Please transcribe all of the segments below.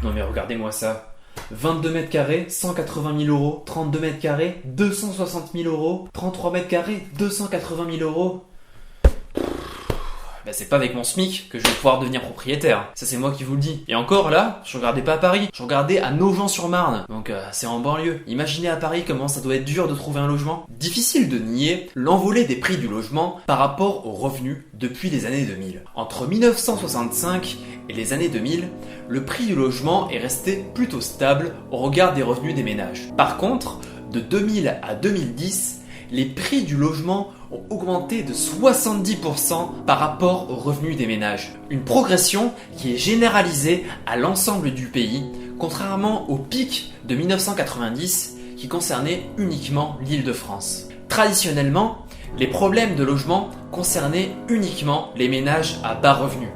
Non mais regardez-moi ça. 22 mètres carrés, 180 000 euros. 32 mètres carrés, 260 000 euros. 33 mètres carrés, 280 000 euros. Bah c'est pas avec mon SMIC que je vais pouvoir devenir propriétaire. Ça c'est moi qui vous le dis. Et encore là, je regardais pas à Paris, je regardais à Nogent-sur-Marne. Donc c'est en banlieue. Imaginez à Paris comment ça doit être dur de trouver un logement. Difficile de nier l'envolée des prix du logement par rapport aux revenus depuis les années 2000. Entre 1965 et les années 2000, le prix du logement est resté plutôt stable au regard des revenus des ménages. Par contre, de 2000 à 2010, les prix du logement ont augmenté de 70% par rapport aux revenus des ménages. Une progression qui est généralisée à l'ensemble du pays, contrairement au pic de 1990 qui concernait uniquement l'Île-de-France. Traditionnellement, les problèmes de logement concernaient uniquement les ménages à bas revenus.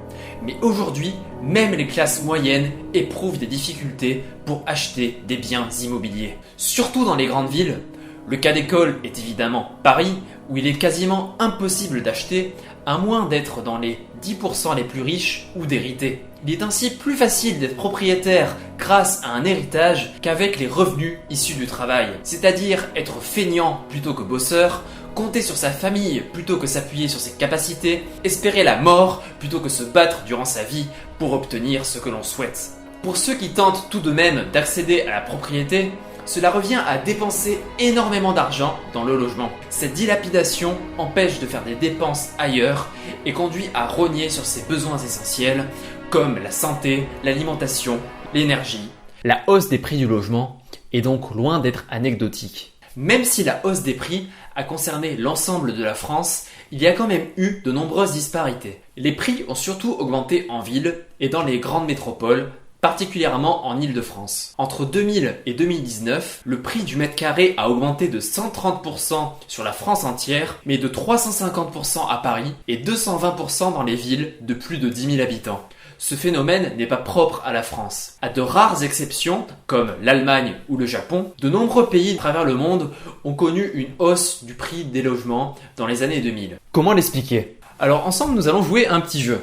Mais aujourd'hui, même les classes moyennes éprouvent des difficultés pour acheter des biens immobiliers. Surtout dans les grandes villes. Le cas d'école est évidemment Paris, où il est quasiment impossible d'acheter, à moins d'être dans les 10% les plus riches ou d'hériter. Il est ainsi plus facile d'être propriétaire grâce à un héritage qu'avec les revenus issus du travail. C'est-à-dire être feignant plutôt que bosseur, compter sur sa famille plutôt que s'appuyer sur ses capacités, espérer la mort plutôt que se battre durant sa vie pour obtenir ce que l'on souhaite. Pour ceux qui tentent tout de même d'accéder à la propriété, cela revient à dépenser énormément d'argent dans le logement. Cette dilapidation empêche de faire des dépenses ailleurs et conduit à rogner sur ses besoins essentiels comme la santé, l'alimentation, l'énergie. La hausse des prix du logement est donc loin d'être anecdotique. Même si la hausse des prix a concerné l'ensemble de la France, il y a quand même eu de nombreuses disparités. Les prix ont surtout augmenté en ville et dans les grandes métropoles, particulièrement en Île-de-France. Entre 2000 et 2019, le prix du mètre carré a augmenté de 130% sur la France entière, mais de 350% à Paris et 220% dans les villes de plus de 10 000 habitants. Ce phénomène n'est pas propre à la France. À de rares exceptions, comme l'Allemagne ou le Japon, de nombreux pays à travers le monde ont connu une hausse du prix des logements dans les années 2000. Comment l'expliquer ? Alors ensemble, nous allons jouer un petit jeu.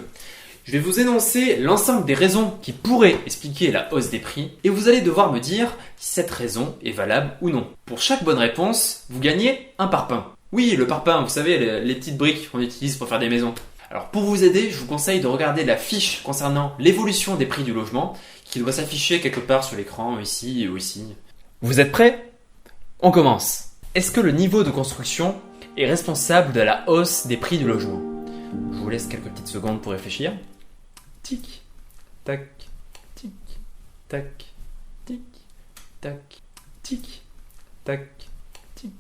Je vais vous énoncer l'ensemble des raisons qui pourraient expliquer la hausse des prix et vous allez devoir me dire si cette raison est valable ou non. Pour chaque bonne réponse, vous gagnez un parpaing. Oui, le parpaing, vous savez, les petites briques qu'on utilise pour faire des maisons. Alors pour vous aider, je vous conseille de regarder la fiche concernant l'évolution des prix du logement qui doit s'afficher quelque part sur l'écran, ici ou ici. Vous êtes prêts ? On commence. Est-ce que le niveau de construction est responsable de la hausse des prix du logement ? Je vous laisse quelques petites secondes pour réfléchir. Tic, tac, tic, tac, tic, tac, tic, tac, tic,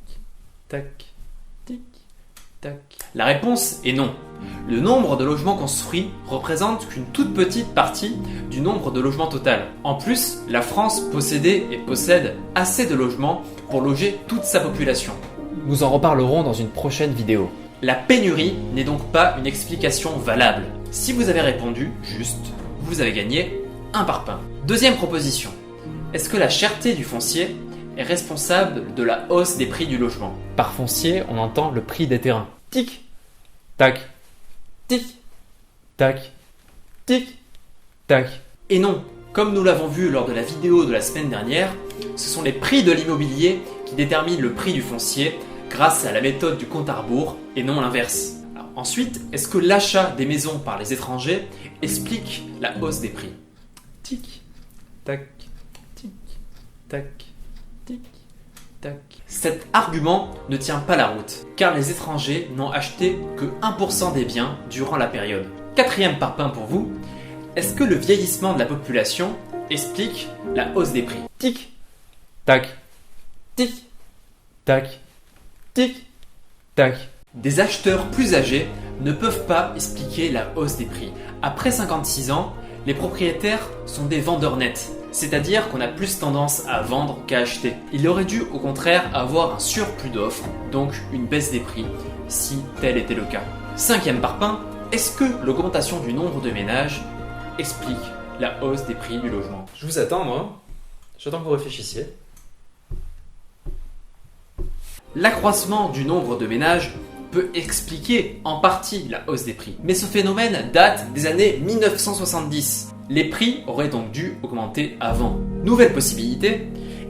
tac, tic, tac. La réponse est non. Le nombre de logements construits représente qu'une toute petite partie du nombre de logements total. En plus, la France possédait et possède assez de logements pour loger toute sa population. Nous en reparlerons dans une prochaine vidéo. La pénurie n'est donc pas une explication valable. Si vous avez répondu juste, vous avez gagné un parpaing. Deuxième proposition. Est-ce que la cherté du foncier est responsable de la hausse des prix du logement ? Par foncier, on entend le prix des terrains. Tic, tac, tic, tac, tic, tac. Et non, comme nous l'avons vu lors de la vidéo de la semaine dernière, ce sont les prix de l'immobilier qui déterminent le prix du foncier grâce à la méthode du compte à rebours et non l'inverse. Ensuite, est-ce que l'achat des maisons par les étrangers explique la hausse des prix ? Tic, tac, tic, tac, tic, tac. Cet argument ne tient pas la route, car les étrangers n'ont acheté que 1% des biens durant la période. Quatrième parpaing pour vous, est-ce que le vieillissement de la population explique la hausse des prix ? Tic, tac, tic, tac, tic, tac. Des acheteurs plus âgés ne peuvent pas expliquer la hausse des prix. Après 56 ans, les propriétaires sont des vendeurs nets, c'est-à-dire qu'on a plus tendance à vendre qu'à acheter. Il aurait dû au contraire avoir un surplus d'offres, donc une baisse des prix, si tel était le cas. Cinquième parpaing, est-ce que l'augmentation du nombre de ménages explique la hausse des prix du logement ? Je vous attends, moi. J'attends que vous réfléchissiez. L'accroissement du nombre de ménages peut expliquer en partie la hausse des prix. Mais ce phénomène date des années 1970. Les prix auraient donc dû augmenter avant. Nouvelle possibilité,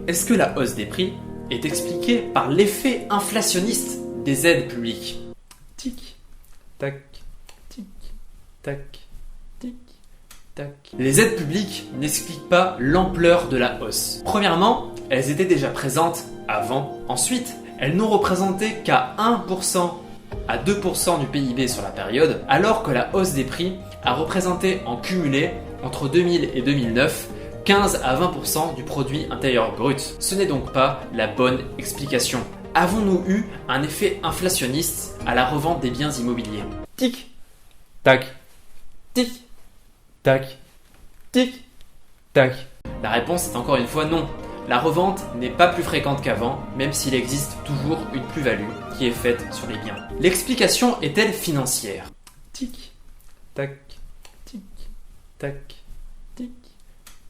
est-ce que la hausse des prix est expliquée par l'effet inflationniste des aides publiques? Tic, tac, tic, tac, tic, tac. Les aides publiques n'expliquent pas l'ampleur de la hausse. Premièrement, elles étaient déjà présentes avant. Ensuite, elles n'ont représenté qu'à 1% à 2% du PIB sur la période, alors que la hausse des prix a représenté en cumulé entre 2000 et 2009 15 à 20% du produit intérieur brut. Ce n'est donc pas la bonne explication. Avons-nous eu un effet inflationniste à la revente des biens immobiliers? Tic, tac, tic, tac, tic, tac. La réponse est encore une fois non. La revente n'est pas plus fréquente qu'avant, même s'il existe toujours une plus-value qui est faite sur les biens. L'explication est-elle financière? Tic, tac, tic, tac, tic,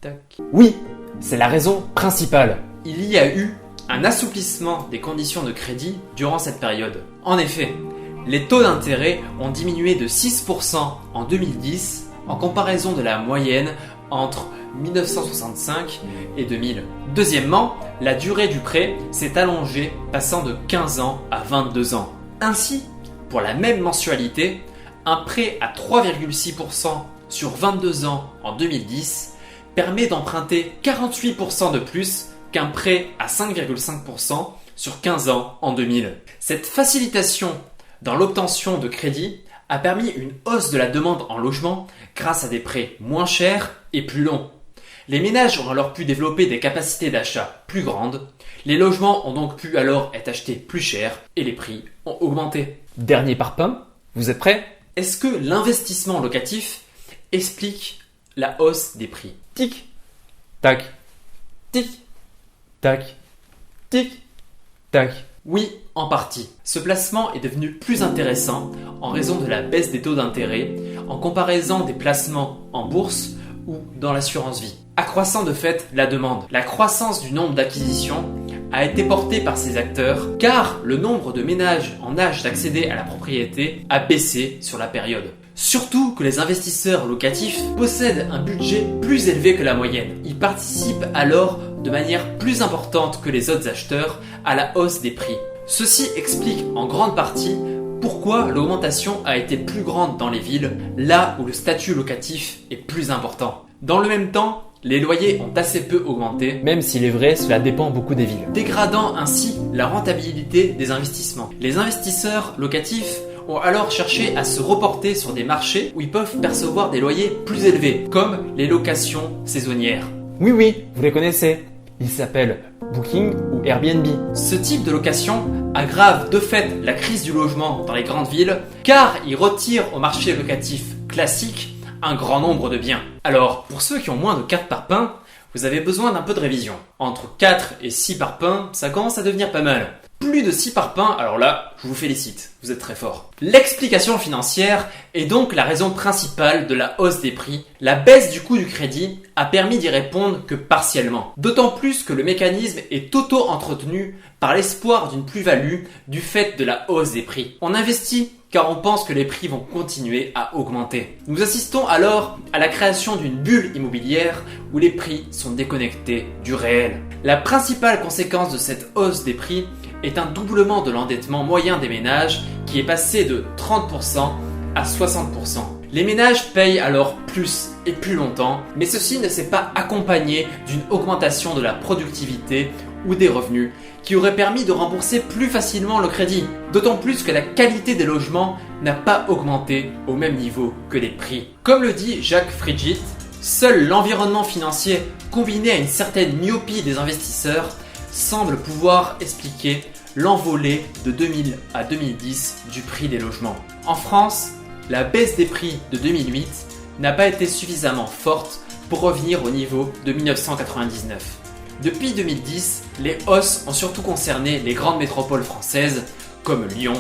tac. Oui, c'est la raison principale. Il y a eu un assouplissement des conditions de crédit durant cette période. En effet, les taux d'intérêt ont diminué de 6% en 2010 en comparaison de la moyenne entre 1965 et 2000. Deuxièmement, la durée du prêt s'est allongée, passant de 15 ans à 22 ans. Ainsi, pour la même mensualité, un prêt à 3,6% sur 22 ans en 2010 permet d'emprunter 48% de plus qu'un prêt à 5,5% sur 15 ans en 2000. Cette facilitation dans l'obtention de crédit a permis une hausse de la demande en logement grâce à des prêts moins chers et plus longs. Les ménages ont alors pu développer des capacités d'achat plus grandes, les logements ont donc pu alors être achetés plus cher et les prix ont augmenté. Dernier parpaing, vous êtes prêts? Est-ce que l'investissement locatif explique la hausse des prix? Tic, tac, tic, tac, tic, tac. Oui, en partie. Ce placement est devenu plus intéressant en raison de la baisse des taux d'intérêt en comparaison des placements en bourse ou dans l'assurance vie, accroissant de fait la demande. La croissance du nombre d'acquisitions a été portée par ces acteurs car le nombre de ménages en âge d'accéder à la propriété a baissé sur la période. Surtout que les investisseurs locatifs possèdent un budget plus élevé que la moyenne. Ils participent alors de manière plus importante que les autres acheteurs à la hausse des prix. Ceci explique en grande partie pourquoi l'augmentation a été plus grande dans les villes, là où le statut locatif est plus important. Dans le même temps, les loyers ont assez peu augmenté, même s'il est vrai, cela dépend beaucoup des villes, dégradant ainsi la rentabilité des investissements. Les investisseurs locatifs ont alors cherché à se reporter sur des marchés où ils peuvent percevoir des loyers plus élevés, comme les locations saisonnières. Oui, vous les connaissez. Ils s'appellent Booking ou Airbnb. Ce type de location aggrave de fait la crise du logement dans les grandes villes, car il retire au marché locatif classique un grand nombre de biens. Alors, pour ceux qui ont moins de 4 parpaings, vous avez besoin d'un peu de révision. Entre 4 et 6 parpaings, ça commence à devenir pas mal. Plus de 6 parpaings, alors là, je vous félicite, vous êtes très fort. L'explication financière est donc la raison principale de la hausse des prix. La baisse du coût du crédit a permis d'y répondre que partiellement. D'autant plus que le mécanisme est auto-entretenu par l'espoir d'une plus-value du fait de la hausse des prix. On investit car on pense que les prix vont continuer à augmenter. Nous assistons alors à la création d'une bulle immobilière où les prix sont déconnectés du réel. La principale conséquence de cette hausse des prix est un doublement de l'endettement moyen des ménages qui est passé de 30% à 60%. Les ménages payent alors plus et plus longtemps, mais ceci ne s'est pas accompagné d'une augmentation de la productivité ou des revenus qui aurait permis de rembourser plus facilement le crédit. D'autant plus que la qualité des logements n'a pas augmenté au même niveau que les prix. Comme le dit Jacques Frigit, seul l'environnement financier combiné à une certaine myopie des investisseurs semble pouvoir expliquer l'envolée de 2000 à 2010 du prix des logements. En France, la baisse des prix de 2008 n'a pas été suffisamment forte pour revenir au niveau de 1999. Depuis 2010, les hausses ont surtout concerné les grandes métropoles françaises comme Lyon,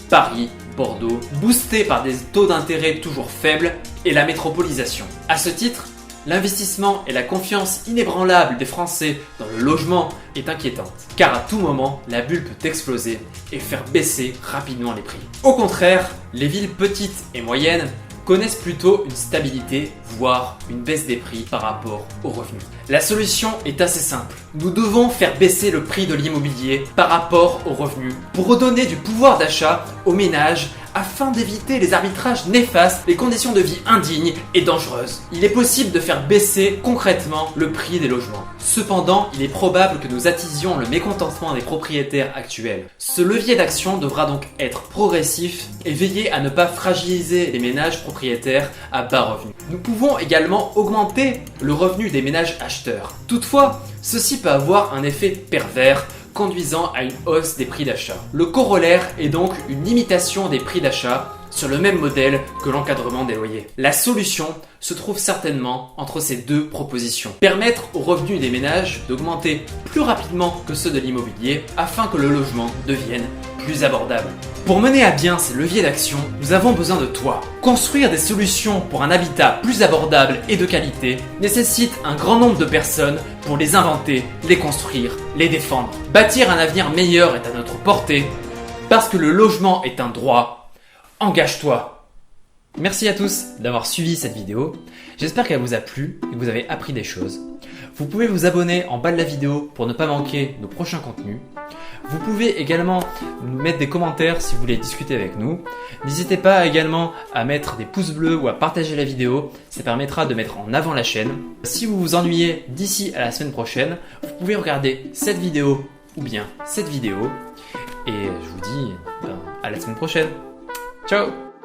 Paris, Bordeaux, boostées par des taux d'intérêt toujours faibles et la métropolisation. À ce titre, l'investissement et la confiance inébranlable des Français dans le logement est inquiétante, car à tout moment, la bulle peut exploser et faire baisser rapidement les prix. Au contraire, les villes petites et moyennes connaissent plutôt une stabilité, voire une baisse des prix par rapport aux revenus. La solution est assez simple. Nous devons faire baisser le prix de l'immobilier par rapport aux revenus pour redonner du pouvoir d'achat aux ménages afin d'éviter les arbitrages néfastes, les conditions de vie indignes et dangereuses. Il est possible de faire baisser concrètement le prix des logements. Cependant, il est probable que nous attisions le mécontentement des propriétaires actuels. Ce levier d'action devra donc être progressif et veiller à ne pas fragiliser les ménages propriétaires à bas revenus. Nous pouvons également augmenter le revenu des ménages acheteurs. Toutefois, ceci peut avoir un effet pervers conduisant à une hausse des prix d'achat. Le corollaire est donc une limitation des prix d'achat sur le même modèle que l'encadrement des loyers. La solution se trouve certainement entre ces deux propositions. Permettre aux revenus des ménages d'augmenter plus rapidement que ceux de l'immobilier afin que le logement devienne plus abordable. Pour mener à bien ces leviers d'action, nous avons besoin de toi. Construire des solutions pour un habitat plus abordable et de qualité nécessite un grand nombre de personnes pour les inventer, les construire, les défendre. Bâtir un avenir meilleur est à notre portée parce que le logement est un droit. Engage-toi! Merci à tous d'avoir suivi cette vidéo. J'espère qu'elle vous a plu et que vous avez appris des choses. Vous pouvez vous abonner en bas de la vidéo pour ne pas manquer nos prochains contenus. Vous pouvez également nous mettre des commentaires si vous voulez discuter avec nous. N'hésitez pas également à mettre des pouces bleus ou à partager la vidéo. Ça permettra de mettre en avant la chaîne. Si vous vous ennuyez d'ici à la semaine prochaine, vous pouvez regarder cette vidéo ou bien cette vidéo. Et je vous dis à la semaine prochaine. Ciao!